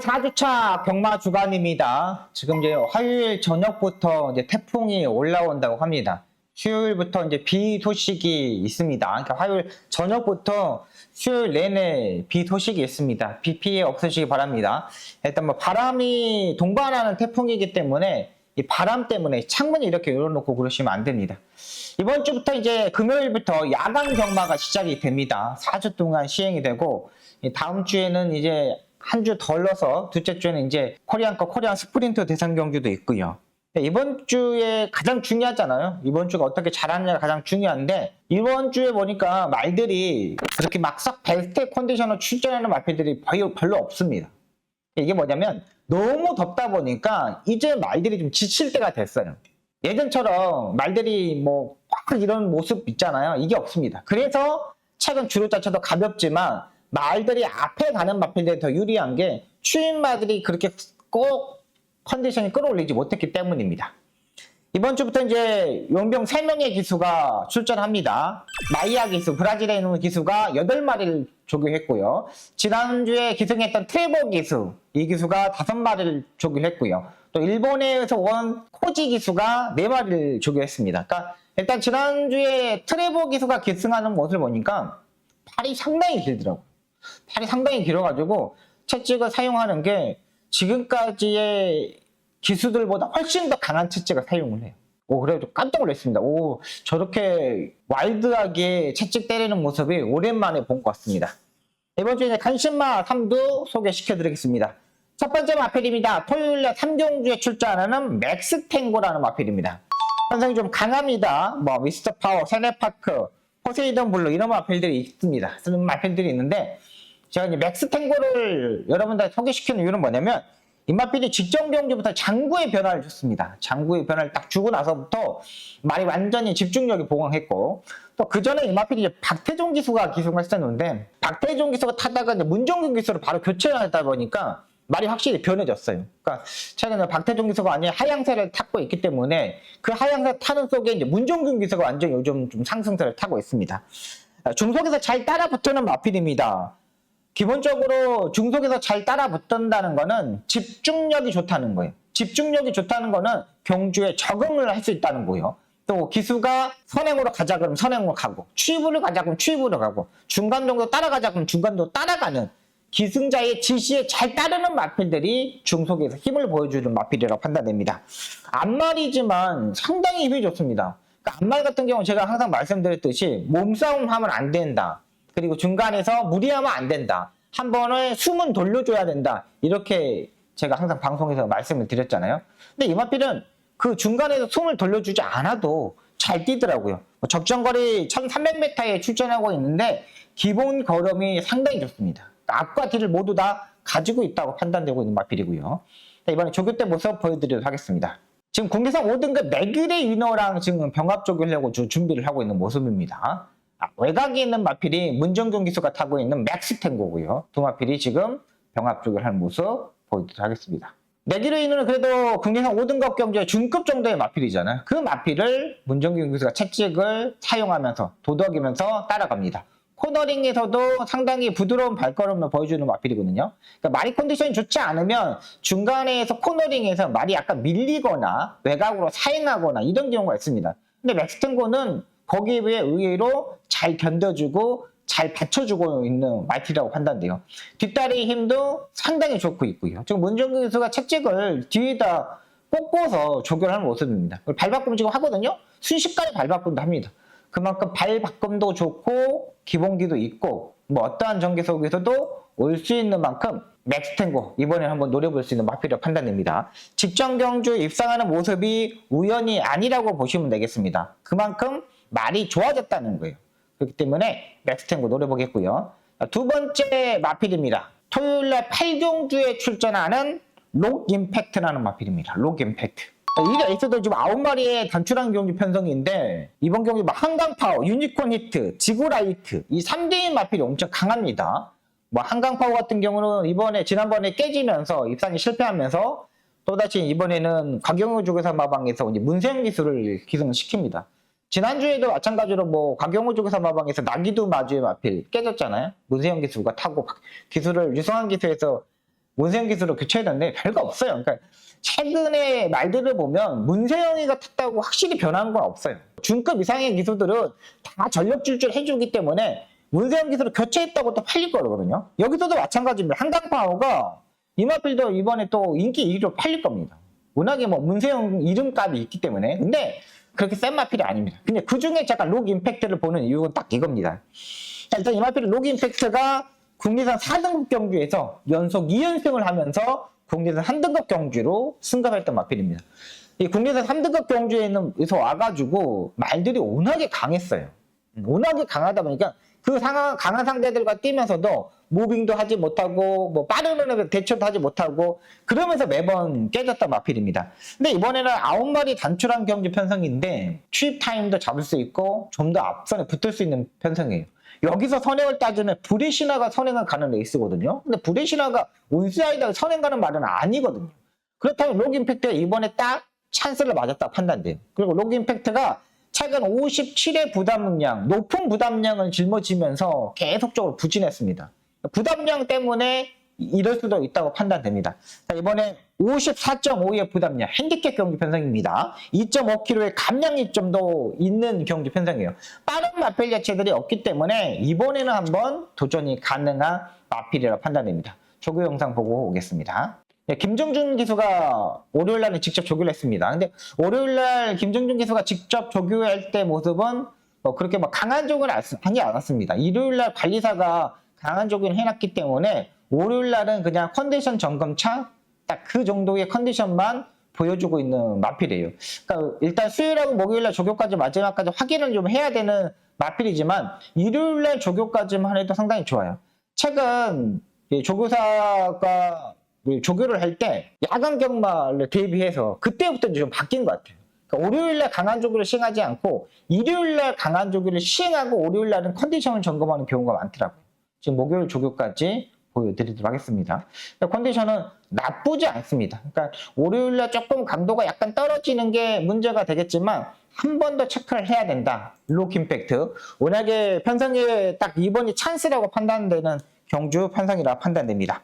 4주차 경마 주간입니다. 지금 이제 화요일 저녁부터 이제 태풍이 올라온다고 합니다. 수요일부터 이제 비 소식이 있습니다. 그러니까 화요일 저녁부터 수요일 내내 비 소식이 있습니다. 비 피해 없으시기 바랍니다. 일단 뭐 바람이 동반하는 태풍이기 때문에 이 바람 때문에 창문을 이렇게 열어놓고 그러시면 안 됩니다. 이번 주부터 이제 금요일부터 야간 경마가 시작이 됩니다. 4주 동안 시행이 되고 다음 주에는 이제 한 주 덜러서 둘째 주에는 이제 코리안컵 코리안 스프린트 대상 경기도 있고요. 이번 주에 가장 중요하잖아요. 이번 주가 어떻게 잘하느냐가 가장 중요한데 이번 주에 보니까 말들이 그렇게 막 썩 베스트 컨디션으로 출전하는 말들이 별로 없습니다. 이게 뭐냐면 너무 덥다 보니까 이제 말들이 좀 지칠 때가 됐어요. 예전처럼 말들이 뭐 꽉 이런 모습 있잖아요. 이게 없습니다. 그래서 최근 주로 자체도 가볍지만 말들이 앞에 가는 마필들이 더 유리한 게 추인 말들이 그렇게 꼭 컨디션이 끌어올리지 못했기 때문입니다. 이번 주부터 이제 용병 3명의 기수가 출전합니다. 마이아 기수, 브라질에 있는 기수가 8마리를 조교했고요. 지난주에 기승했던 트레버 기수, 이 기수가 5마리를 조교했고요. 또 일본에서 온 코지 기수가 4마리를 조교했습니다. 그러니까 일단 지난주에 트레버 기수가 기승하는 모습을 보니까 팔이 상당히 길더라고요. 팔이 상당히 길어가지고 채찍을 사용하는 게 지금까지의 기수들보다 훨씬 더 강한 채찍을 사용을 해요. 그래도 깜짝 놀랐습니다. 저렇게 와일드하게 채찍 때리는 모습이 오랜만에 본 것 같습니다. 이번 주에 간신마 3두 소개시켜드리겠습니다. 첫 번째 마필입니다. 토요일날 3경주에 출전하는 맥스탱고라는 마필입니다. 현상이 좀 강합니다. 뭐 미스터 파워, 세네파크, 포세이돈 블루 이런 마필들이 있습니다. 쓰는 마필들이 있는데 제가 이제 맥스탱고를 여러분들한테 소개시키는 이유는 뭐냐면 이 마필이 직전 경주부터 장구의 변화를 줬습니다. 장구의 변화를 딱 주고 나서부터 말이 완전히 집중력이 보강했고 또 그 전에 이 마필이 이제 박태종 기수가 기승을 했었는데 박태종 기수가 타다가 이제 문정균 기수로 바로 교체를 하다 보니까 말이 확실히 변해졌어요. 그러니까 최근에 박태종 기수가 아닌 하향세를 타고 있기 때문에 그 하향세 타는 속에 이제 문정균 기수가 완전 요즘 좀 상승세를 타고 있습니다. 중속에서 잘 따라붙는 마필입니다. 기본적으로 중속에서 잘 따라붙는다는 거는 집중력이 좋다는 거예요. 집중력이 좋다는 거는 경주에 적응을 할 수 있다는 거예요. 또 기수가 선행으로 가자 그러면 선행으로 가고 추입으로 가자 그러면 추입으로 가고 중간 정도 따라가자 그러면 중간도 따라가는 기승자의 지시에 잘 따르는 마필들이 중속에서 힘을 보여주는 마필이라고 판단됩니다. 앞말이지만 상당히 힘이 좋습니다. 그러니까 앞말 같은 경우는 제가 항상 말씀드렸듯이 몸싸움 하면 안 된다. 그리고 중간에서 무리하면 안 된다. 한 번에 숨은 돌려줘야 된다. 이렇게 제가 항상 방송에서 말씀을 드렸잖아요. 근데 이 마필은 그 중간에서 숨을 돌려주지 않아도 잘 뛰더라고요. 적정거리 1300m에 출전하고 있는데 기본 걸음이 상당히 좋습니다. 앞과 뒤를 모두 다 가지고 있다고 판단되고 있는 마필이고요. 이번에 조교 때 모습 보여드리도록 하겠습니다. 지금 국내선 5등급 매그레 위너랑 지금 병합 조교하려고 준비를 하고 있는 모습입니다. 외곽에 있는 마필이 문정균 기수가 타고 있는 맥스탱고고요. 두 마필이 지금 병합 조교를 하는 모습 보여드리도록 하겠습니다. 매그레 위너는 그래도 국내선 5등급 경주의 중급 정도의 마필이잖아요. 그 마필을 문정균 기수가 채찍을 사용하면서 도덕이면서 따라갑니다. 코너링에서도 상당히 부드러운 발걸음을 보여주는 마필이거든요. 그러니까 말이 컨디션이 좋지 않으면 중간에서 코너링에서 말이 약간 밀리거나 외곽으로 사행하거나 이런 경우가 있습니다. 근데 맥스탱고는 거기에 비해 의외로 잘 견뎌주고 잘 받쳐주고 있는 마필이라고 판단돼요. 뒷다리 힘도 상당히 좋고 있고요. 지금 문정균 기수가 채찍을 뒤에다 꽂고서 조교를 하는 모습입니다. 발바꿈 지금 하거든요. 순식간에 발바꿈도 합니다. 그만큼 발바꿈도 좋고 기본기도 있고 뭐 어떠한 전개 속에서도 올 수 있는 만큼 맥스탱고 이번에 한번 노려볼 수 있는 마필이라고 판단됩니다. 직전 경주 입상하는 모습이 우연이 아니라고 보시면 되겠습니다. 그만큼 말이 좋아졌다는 거예요. 그렇기 때문에 맥스탱고 노려보겠고요. 두 번째 마필입니다. 토요일날 8경주에 출전하는 록 임팩트라는 마필입니다. 록 임팩트. 이게 있어도 지금 9마리의 단출한 경주 편성인데 이번 경주 한강파워, 유니콘 히트, 지구라이트 이 3대인 마필이 엄청 강합니다. 뭐 한강파워 같은 경우는 지난번에 깨지면서 입상이 실패하면서 또다시 이번에는 곽영우 조교사 마방에서 문세영 기수를 기승을 시킵니다. 지난주에도 마찬가지로 뭐 곽영우 조교사 마방에서 나기도 마주의 마필 깨졌잖아요. 문세영 기수가 타고 기수를 유성한 기수에서 문세영 기수로 교체했는데 별거 없어요. 그러니까 최근에 말들을 보면 문세영이가 탔다고 확실히 변한 건 없어요. 중급 이상의 기수들은 다 전력 질주를 해주기 때문에 문세영 기수로 교체했다고 또 팔릴 거거든요. 여기서도 마찬가지입니다. 한강파워가 이마필도 이번에 또 인기 1위로 팔릴 겁니다. 워낙에 뭐 문세영 이름값이 있기 때문에. 근데 그렇게 센 마필이 아닙니다. 근데 그 중에 잠깐 록 임팩트를 보는 이유는 딱 이겁니다. 일단 이마필 록 임팩트가 국내산 4등급 경주에서 연속 2연승을 하면서 국내산 3등급 경주로 승급했던 마필입니다. 이 국내산 3등급 경주에서 와가지고 말들이 워낙에 강했어요. 워낙에 강하다 보니까 그 강한 상대들과 뛰면서도 무빙도 하지 못하고 뭐 빠른 흐름에 대처도 하지 못하고 그러면서 매번 깨졌던 마필입니다. 근데 이번에는 9마리 단출한 경주 편성인데 취입 타임도 잡을 수 있고 좀 더 앞선에 붙을 수 있는 편성이에요. 여기서 선행을 따지면 브레시나가 선행을 가는 레이스거든요. 근데 브레시나가 온스아이드가 선행 가는 말은 아니거든요. 그렇다면 록 임팩트가 이번에 딱 찬스를 맞았다 판단돼요. 그리고 록 임팩트가 최근 57의 부담량, 높은 부담량을 짊어지면서 계속적으로 부진했습니다. 부담량 때문에 이럴 수도 있다고 판단됩니다. 자, 이번에 54.5의 부담량, 핸디캡 경주 편성입니다. 2.5kg의 감량이 좀 더 있는 경주 편성이에요. 빠른 마필 자체들이 없기 때문에 이번에는 한번 도전이 가능한 마필이라고 판단됩니다. 조교 영상 보고 오겠습니다. 네, 김정준 기수가 월요일날에 직접 조교를 했습니다. 근데 월요일날 김정준 기수가 직접 조교할 때 모습은 그렇게 막 강한 조교는 하지 않았습니다. 일요일날 관리사가 강한 조교를 해놨기 때문에 월요일날은 그냥 컨디션 점검차 딱 그 정도의 컨디션만 보여주고 있는 마필이에요. 그러니까 일단 수요일하고 목요일날 조교까지 마지막까지 확인을 좀 해야 되는 마필이지만 일요일날 조교까지만 해도 상당히 좋아요. 최근 조교사가 조교를 할 때 야간 경마를 대비해서 그때부터 좀 바뀐 것 같아요. 그러니까 월요일날 강한 조교를 시행하지 않고 일요일날 강한 조교를 시행하고 월요일날은 컨디션을 점검하는 경우가 많더라고요. 지금 목요일 조교까지 보여드리도록 하겠습니다. 컨디션은 나쁘지 않습니다. 그러니까 월요일날 조금 강도가 약간 떨어지는 게 문제가 되겠지만 한 번 더 체크를 해야 된다. 록 임팩트. 워낙에 편성에 딱 이번이 찬스라고 판단되는 경주 편성이라고 판단됩니다.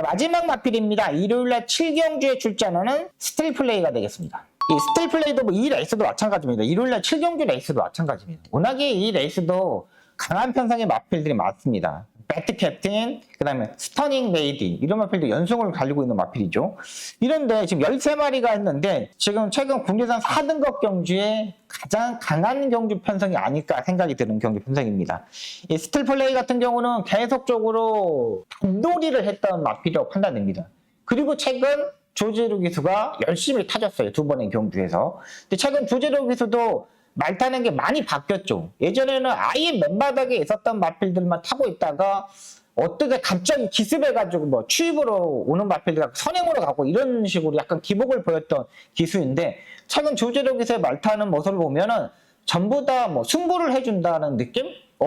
마지막 마필입니다. 일요일날 7경주에 출전하는 스틸 플레이가 되겠습니다. 이 스틸 플레이도 이 레이스도 마찬가지입니다. 일요일날 7경주 레이스도 마찬가지입니다. 워낙에 이 레이스도 강한 편성의 마필들이 많습니다. 배트 캡틴, 그 다음에 스터닝 레이디 이런 마필도 연속을 가지고 있는 마필이죠. 이런데 지금 13마리가 있는데 지금 최근 국내산 4등급 경주에 가장 강한 경주 편성이 아닐까 생각이 드는 경주 편성입니다. 이 스틸 플레이 같은 경우는 계속적으로 단도리를 했던 마필이라고 판단됩니다. 그리고 최근 조재루 기수가 열심히 타졌어요. 두 번의 경주에서. 근데 최근 조재루 기수도 말 타는 게 많이 바뀌었죠. 예전에는 아예 맨바닥에 있었던 마필들만 타고 있다가 어떻게 갑자기 기습해가지고 뭐 추입으로 오는 마필들 선행으로 가고 이런 식으로 약간 기복을 보였던 기수인데 최근 조재료 기수의 말 타는 모습을 보면은 전부 다 뭐 승부를 해준다는 느낌?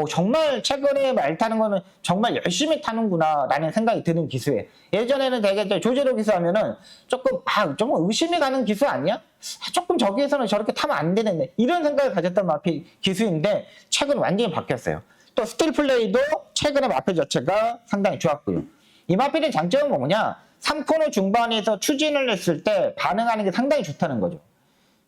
정말 최근에 말 타는 거는 정말 열심히 타는구나 라는 생각이 드는 기수예요. 예전에는 되게 조재료 기수 하면은 조금 의심이 가는 기수 아니야? 조금 저기에서는 저렇게 타면 안 되는데 이런 생각을 가졌던 마필 기수인데 최근 완전히 바뀌었어요. 또 스틸 플레이도 최근에 마필 자체가 상당히 좋았고요. 이 마필의 장점은 뭐냐? 3코너 중반에서 추진을 했을 때 반응하는 게 상당히 좋다는 거죠.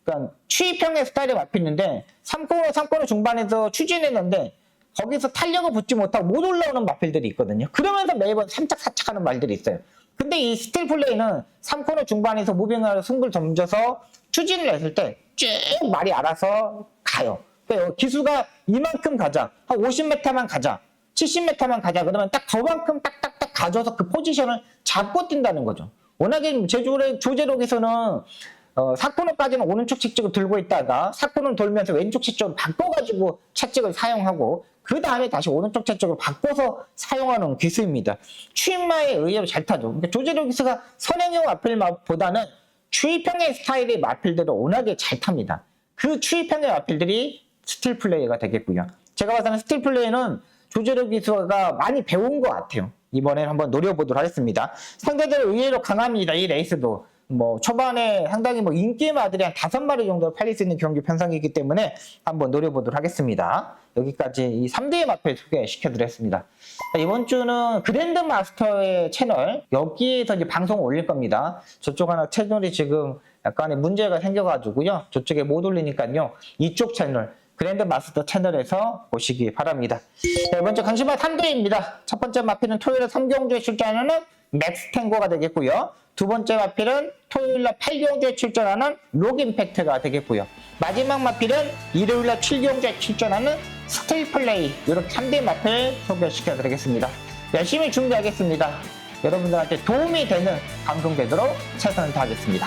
그러니까 추입형의 스타일의 마필인데 3코너 중반에서 추진했는데 거기서 탄력을 붙지 못하고 못 올라오는 마필들이 있거든요. 그러면서 매번 삼착사착하는 말들이 있어요. 근데 이 스틸 플레이는 3코너 중반에서 무빙을 승부를 던져서 추진을 했을 때 쭉 말이 알아서 가요. 그러니까 기수가 이만큼 가자, 한 50m만 가자, 70m만 가자 그러면 딱 저만큼 딱딱딱 가져서 그 포지션을 잡고 뛴다는 거죠. 워낙에 조제록에서는 4코너까지는 오른쪽 채찍을 들고 있다가 4코너를 돌면서 왼쪽 채찍을 바꿔가지고 채찍을 사용하고 그 다음에 다시 오른쪽 채찍을 바꿔서 사용하는 기수입니다. 추입마에 의외로 잘 타죠. 그러니까 조제록 기수가 선행형 마필보다는 추입형의 스타일의 마필들을 워낙에 잘 탑니다. 그 추입형의 마필들이 스틸 플레이가 되겠고요. 제가 봐서는 스틸 플레이는 조제록 기수가 많이 배운 것 같아요. 이번에는 한번 노려보도록 하겠습니다. 상대들 의외로 강합니다. 이 레이스도. 초반에 상당히 인기의 마들이 한 5마리 정도 팔릴 수 있는 경기 편성이기 때문에 한번 노려보도록 하겠습니다. 여기까지 이 3대 마필 소개시켜드렸습니다. 자, 이번 주는 그랜드마스터의 채널, 여기에서 이제 방송을 올릴 겁니다. 저쪽 하나 채널이 지금 약간의 문제가 생겨가지고요. 저쪽에 못 올리니까요. 이쪽 채널, 그랜드마스터 채널에서 보시기 바랍니다. 자, 이번 주 강심한 3대입니다. 첫 번째 마필은 토요일에 3경주에 출전하는 맥스탱고가 되겠고요. 두 번째 마필은 토요일날 8경주에 출전하는 록임팩트가 되겠고요. 마지막 마필은 일요일날 7경주에 출전하는 스틸플레이, 이렇게 3대 마필 소개시켜드리겠습니다. 열심히 준비하겠습니다. 여러분들한테 도움이 되는 방송 되도록 최선을 다하겠습니다.